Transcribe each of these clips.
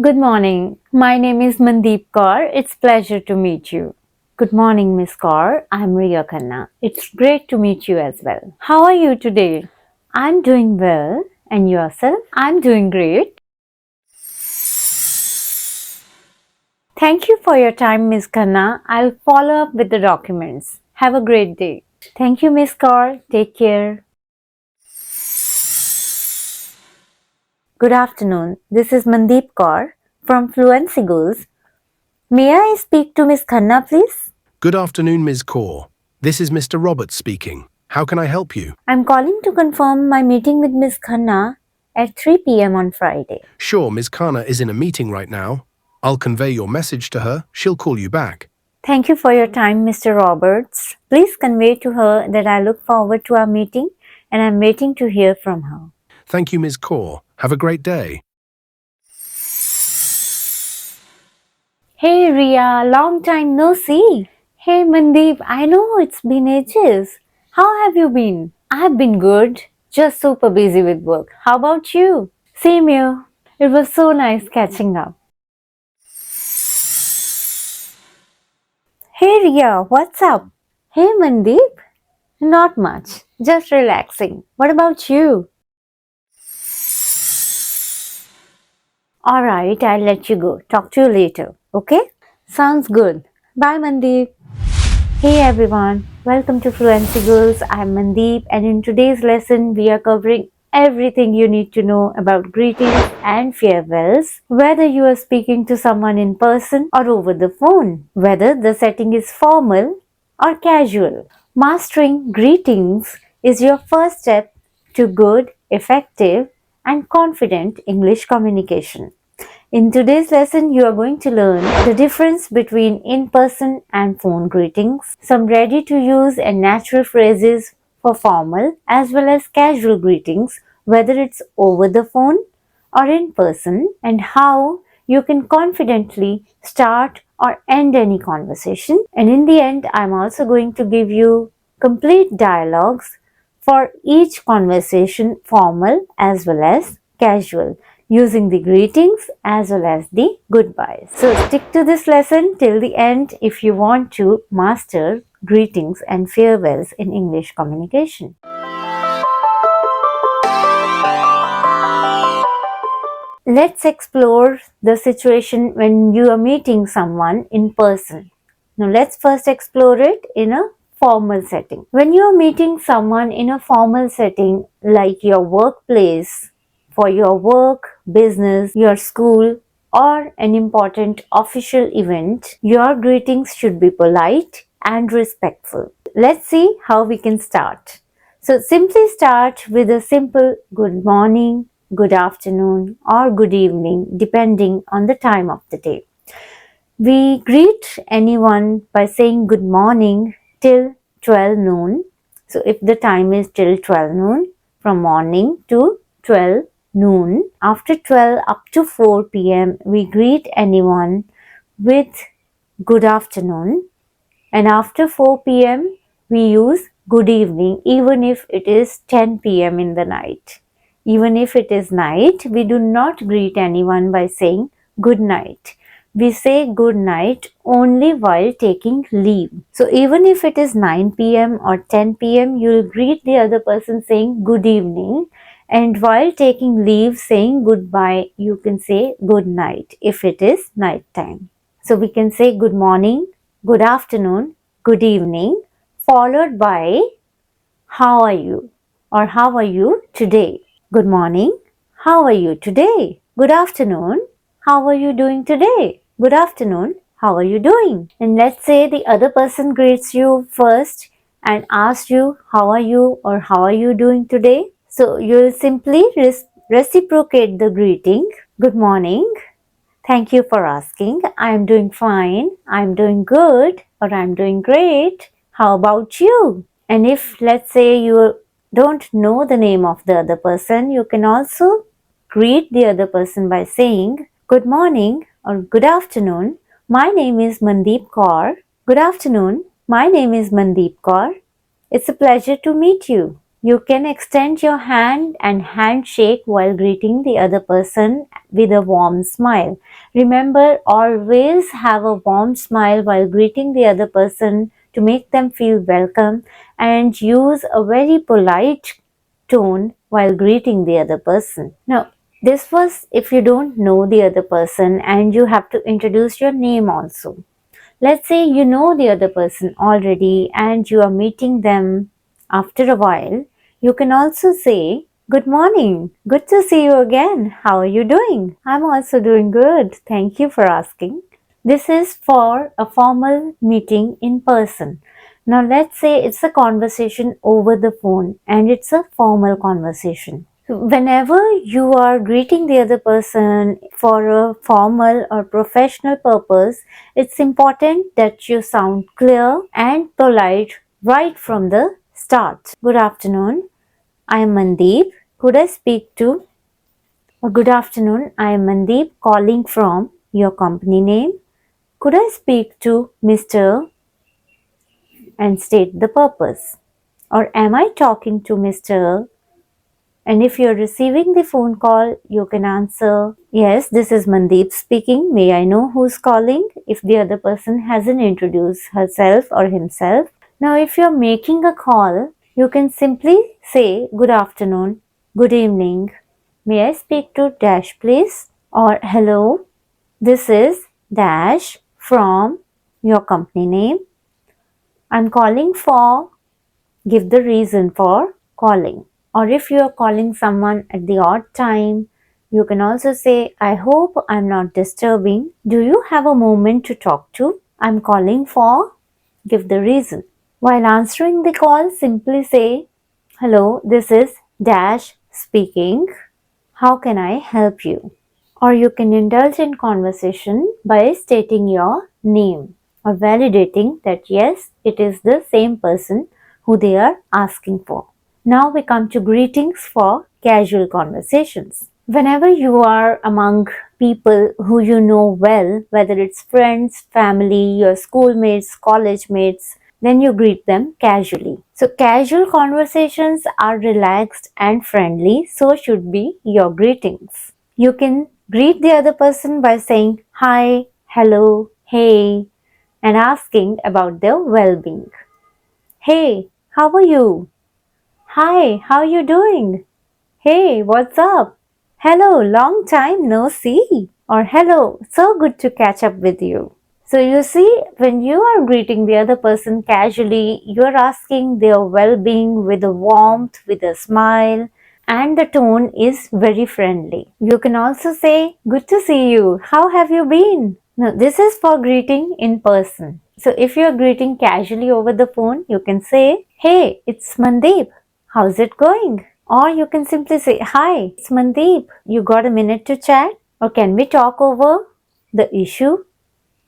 Good morning. My name is Mandeep Kaur. It's pleasure to meet you. Good morning, Miss Kaur. I'm Riya Khanna. It's great to meet you as well. How are you today? I'm doing well. And yourself? I'm doing great. Thank you for your time, Miss Khanna. I'll follow up with the documents. Have a great day. Thank you, Miss Kaur. Take care. Good afternoon. This is Mandeep Kaur from Fluency Goals. May I speak to Miss Khanna, please? Good afternoon, Ms. Kaur. This is Mr. Roberts speaking. How can I help you? I'm calling to confirm my meeting with Miss Khanna at 3 p.m. on Friday. Sure, Ms. Khanna is in a meeting right now. I'll convey your message to her. She'll call you back. Thank you for your time, Mr. Roberts. Please convey to her that I look forward to our meeting and I'm waiting to hear from her. Thank you, Ms. Kaur. Have a great day. Hey Ria, long time no see. Hey Mandeep, I know it's been ages. How have you been? I've been good, just super busy with work. How about you? Same here. It was so nice catching up. Hey Ria, what's up? Hey Mandeep, not much, just relaxing. What about you? Alright, I'll let you go. Talk to you later, okay? Sounds good. Bye Mandeep. Hey everyone, welcome to Fluency Girls. I'm Mandeep and in today's lesson we are covering everything you need to know about greetings and farewells, whether you are speaking to someone in person or over the phone, whether the setting is formal or casual. Mastering greetings is your first step to good, effective and confident English communication. In today's lesson, you are going to learn the difference between in-person and phone greetings, some ready-to-use and natural phrases for formal as well as casual greetings, whether it's over the phone or in person, and how you can confidently start or end any conversation. And in the end, I'm also going to give you complete dialogues for each conversation, formal as well as casual, using the greetings as well as the goodbyes. So stick to this lesson till the end if you want to master greetings and farewells in English communication. Let's explore the situation when you are meeting someone in person. Now let's first explore it in a formal setting. When you are meeting someone in a formal setting like your workplace, for your work, business, your school, or an important official event, your greetings should be polite and respectful. Let's see how we can start. So simply start with a simple good morning, good afternoon, or good evening, depending on the time of the day. We greet anyone by saying good morning till 12 noon. So if the time is till 12 noon, from morning to 12 noon, after 12 up to 4 p.m., we greet anyone with good afternoon, and after 4 p.m., we use good evening, even if it is 10 p.m. in the night. Even if it is night, we do not greet anyone by saying good night. We say good night only while taking leave. So even if it is 9 p.m. or 10 p.m., you will greet the other person saying good evening. And while taking leave, saying goodbye, you can say good night if it is night time. So we can say good morning, good afternoon, good evening, followed by how are you or how are you today? Good morning, how are you today? Good afternoon, how are you doing today? Good afternoon, how are you doing? And let's say the other person greets you first and asks you how are you or how are you doing today? So you'll simply reciprocate the greeting. Good morning. Thank you for asking. I'm doing fine. I'm doing good or I'm doing great. How about you? And if let's say you don't know the name of the other person, you can also greet the other person by saying good morning or good afternoon. My name is Mandeep Kaur. Good afternoon. My name is Mandeep Kaur. It's a pleasure to meet you. You can extend your hand and handshake while greeting the other person with a warm smile. Remember, always have a warm smile while greeting the other person to make them feel welcome, and use a very polite tone while greeting the other person. Now, this was if you don't know the other person and you have to introduce your name also. Let's say you know the other person already and you are meeting them after a while. You can also say, "Good morning. Good to see you again. How are you doing?" "I'm also doing good. Thank you for asking." This is for a formal meeting in person. Now, let's say it's a conversation over the phone and it's a formal conversation. Whenever you are greeting the other person for a formal or professional purpose, it's important that you sound clear and polite right from the start. "Good afternoon. I am Mandeep. Could I speak to?" Or, "Good afternoon. I am Mandeep calling from your company name. Could I speak to Mr. and state the purpose?" Or, "Am I talking to Mr.?" And if you're receiving the phone call, you can answer, "Yes, this is Mandeep speaking. May I know who's calling?" if the other person hasn't introduced herself or himself. Now, if you're making a call, you can simply say, "Good afternoon, good evening. May I speak to Dash, please?" Or, "Hello, this is Dash from your company name. I'm calling for," give the reason for calling. Or if you are calling someone at the odd time, you can also say, "I hope I'm not disturbing. Do you have a moment to talk to? I'm calling for," give the reason. While answering the call, simply say, "Hello, this is Dash speaking. How can I help you?" Or you can indulge in conversation by stating your name or validating that yes, it is the same person who they are asking for. Now we come to greetings for casual conversations. Whenever you are among people who you know well, whether it's friends, family, your schoolmates, college mates, then you greet them casually. So casual conversations are relaxed and friendly, so should be your greetings. You can greet the other person by saying hi, hello, hey, and asking about their well-being. "Hey, how are you?" "Hi, how you doing?" "Hey, what's up?" "Hello, long time no see." Or, "Hello, so good to catch up with you." So you see, when you are greeting the other person casually, you are asking their well-being with a warmth, with a smile, and the tone is very friendly. You can also say, "Good to see you. How have you been?" Now, this is for greeting in person. So if you are greeting casually over the phone, you can say, "Hey, it's Mandeep. How's it going?" Or you can simply say, "Hi, it's Mandeep. You got a minute to chat? Or can we talk over the issue?"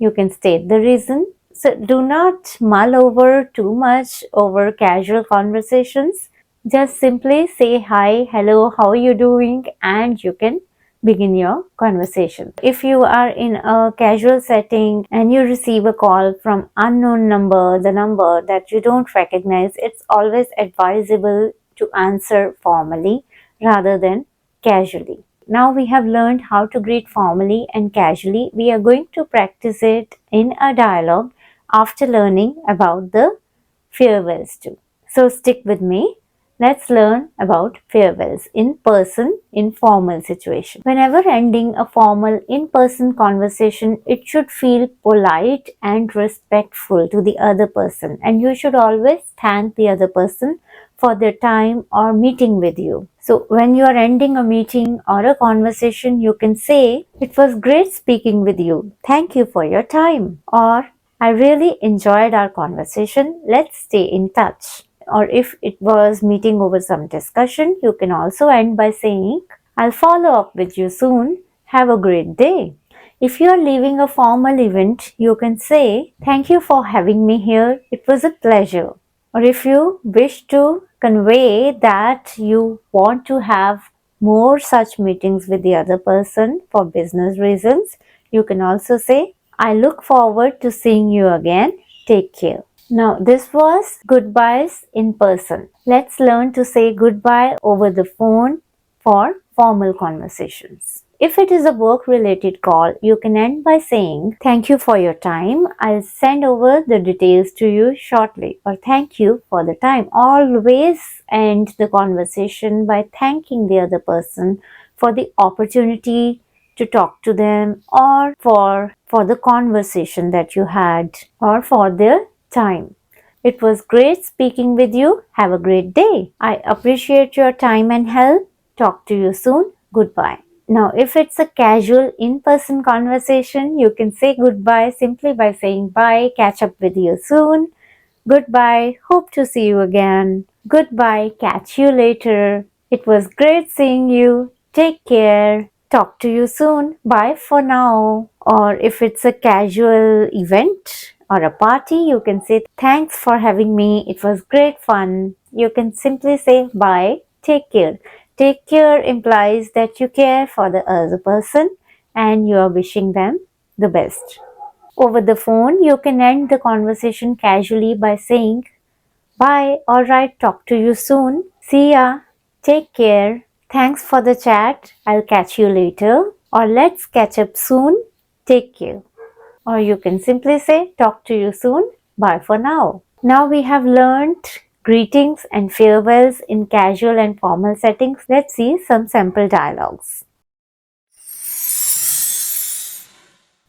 You can state the reason. So do not mull over too much over casual conversations. Just simply say hi, hello, how are you doing? And you can begin your conversation. If you are in a casual setting and you receive a call from unknown number, the number that you don't recognize, it's always advisable to answer formally rather than casually. Now we have learned how to greet formally and casually. We are going to practice it in a dialogue after learning about the farewells too. So stick with me. Let's learn about farewells in person in formal situation. Whenever ending a formal in-person conversation, it should feel polite and respectful to the other person, and you should always thank the other person for their time or meeting with you. So when you are ending a meeting or a conversation, you can say, "It was great speaking with you. Thank you for your time." Or, "I really enjoyed our conversation. Let's stay in touch." Or if it was meeting over some discussion, you can also end by saying, "I'll follow up with you soon. Have a great day." If you are leaving a formal event, you can say, "Thank you for having me here. It was a pleasure." Or if you wish to convey that you want to have more such meetings with the other person for business reasons, you can also say, "I look forward to seeing you again. Take care." Now, this was goodbyes in person. Let's learn to say goodbye over the phone for formal conversations. If it is a work related call, you can end by saying, "Thank you for your time. I'll send over the details to you shortly," or "Thank you for the time." Always end the conversation by thanking the other person for the opportunity to talk to them, or for the conversation that you had, or for their time. It was great speaking with you. Have a great day. I appreciate your time and help. Talk to you soon. Goodbye. Now, if it's a casual in-person conversation, you can say goodbye simply by saying bye, catch up with you soon. Goodbye, hope to see you again. Goodbye, catch you later. It was great seeing you. Take care. Talk to you soon. Bye for now. Or if it's a casual event or a party, you can say thanks for having me. It was great fun. You can simply say bye. Take care. Take care implies that you care for the other person and you are wishing them the best. Over the phone, you can end the conversation casually by saying, "Bye, alright, talk to you soon. See ya. Take care. Thanks for the chat. I'll catch you later." Or "Let's catch up soon. Take care." Or you can simply say, "Talk to you soon. Bye for now." Now we have learned greetings and farewells in casual and formal settings. Let's see some sample dialogues.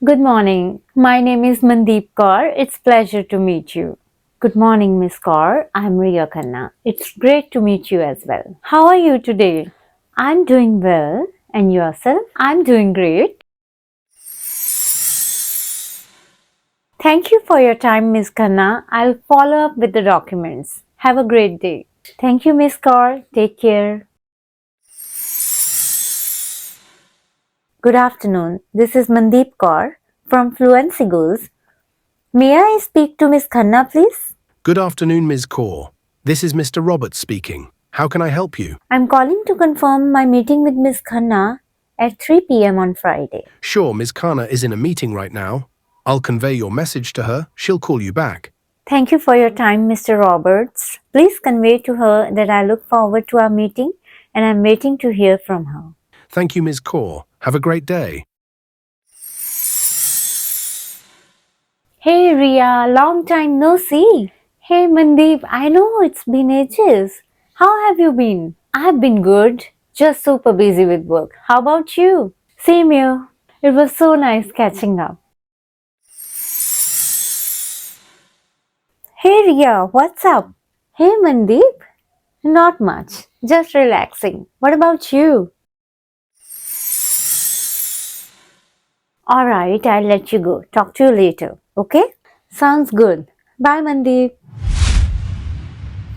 Good morning. My name is Mandeep Kaur. It's pleasure to meet you. Good morning, Miss Kaur. I'm Riya Khanna. It's great to meet you as well. How are you today? I'm doing well. And yourself? I'm doing great. Thank you for your time, Miss Khanna. I'll follow up with the documents. Have a great day. Thank you, Miss Kaur. Take care. Good afternoon. This is Mandeep Kaur from Fluency Goals. May I speak to Miss Khanna, please? Good afternoon, Ms. Kaur. This is Mr. Roberts speaking. How can I help you? I'm calling to confirm my meeting with Miss Khanna at 3 p.m. on Friday. Sure, Ms. Khanna is in a meeting right now. I'll convey your message to her. She'll call you back. Thank you for your time, Mr. Roberts. Please convey to her that I look forward to our meeting and I'm waiting to hear from her. Thank you, Ms. Kaur. Have a great day. Hey Ria, long time no see. Hey Mandeep, I know it's been ages. How have you been? I've been good, just super busy with work. How about you? Same here. It was so nice catching up. Hey Ria, what's up? Hey Mandeep, not much, just relaxing. What about you? Alright, I'll let you go. Talk to you later, okay? Sounds good. Bye Mandeep.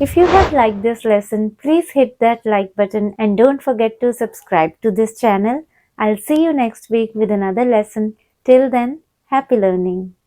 If you have liked this lesson, please hit that like button and don't forget to subscribe to this channel. I'll see you next week with another lesson. Till then, happy learning.